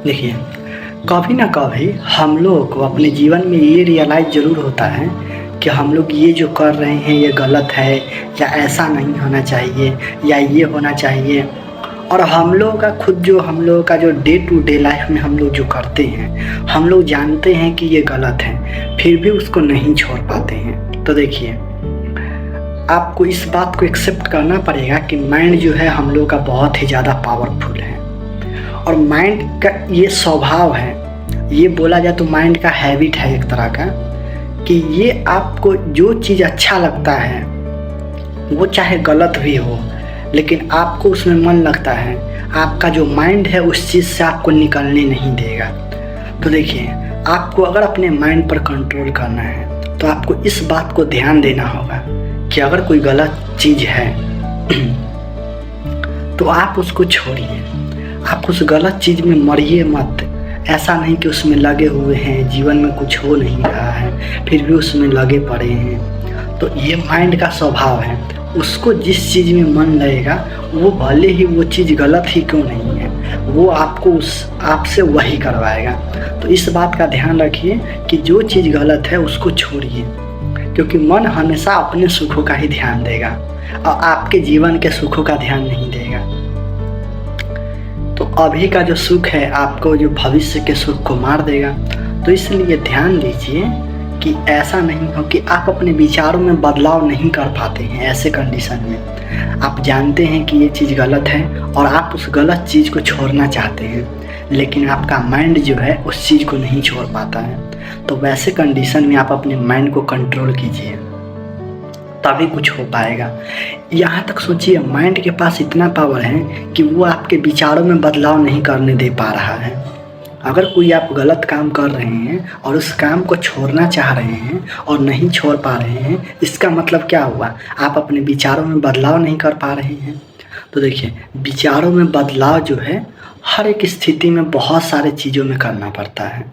देखिए, कभी ना कभी हम लोगों को अपने जीवन में ये रियलाइज़ ज़रूर होता है कि हम लोग ये जो कर रहे हैं ये गलत है, या ऐसा नहीं होना चाहिए, या ये होना चाहिए। और हम लोगों का जो डे टू डे लाइफ में हम लोग जो करते हैं, हम लोग जानते हैं कि ये गलत है, फिर भी उसको नहीं छोड़ पाते हैं। तो देखिए, आपको इस बात को एक्सेप्ट करना पड़ेगा कि माइंड जो है हम लोग का बहुत ही ज़्यादा पावरफुल है। और माइंड का ये स्वभाव है, ये बोला जाए तो माइंड का हैबिट है एक तरह का, कि ये आपको जो चीज़ अच्छा लगता है वो चाहे गलत भी हो, लेकिन आपको उसमें मन लगता है, आपका जो माइंड है उस चीज़ से आपको निकलने नहीं देगा। तो देखिए, आपको अगर अपने माइंड पर कंट्रोल करना है तो आपको इस बात को ध्यान देना होगा कि अगर कोई गलत चीज़ है तो आप उसको छोड़िए। आप उस गलत चीज़ में मरिए मत। ऐसा नहीं कि उसमें लगे हुए हैं, जीवन में कुछ हो नहीं रहा है फिर भी उसमें लगे पड़े हैं। तो ये माइंड का स्वभाव है, उसको जिस चीज़ में मन लगेगा वो भले ही वो चीज़ गलत ही क्यों नहीं है, वो आपसे वही करवाएगा। तो इस बात का ध्यान रखिए कि जो चीज़ गलत है उसको छोड़िए, क्योंकि मन हमेशा अपने सुखों का ही ध्यान देगा और आपके जीवन के सुखों का ध्यान नहीं देगा। तो अभी का जो सुख है आपको जो भविष्य के सुख को मार देगा। तो इसलिए ध्यान दीजिए कि ऐसा नहीं हो कि आप अपने विचारों में बदलाव नहीं कर पाते हैं। ऐसे कंडीशन में आप जानते हैं कि ये चीज़ गलत है और आप उस गलत चीज़ को छोड़ना चाहते हैं, लेकिन आपका माइंड जो है उस चीज़ को नहीं छोड़ पाता है। तो वैसे कंडीशन में आप अपने माइंड को कंट्रोल कीजिए, तभी कुछ हो पाएगा। यहाँ तक सोचिए, माइंड के पास इतना पावर है कि वो आपके विचारों में बदलाव नहीं करने दे पा रहा है। अगर कोई आप गलत काम कर रहे हैं और उस काम को छोड़ना चाह रहे हैं और नहीं छोड़ पा रहे हैं, इसका मतलब क्या हुआ? आप अपने विचारों में बदलाव नहीं कर पा रहे हैं। तो देखिए, विचारों में बदलाव जो है हर एक स्थिति में बहुत सारे चीज़ों में करना पड़ता है।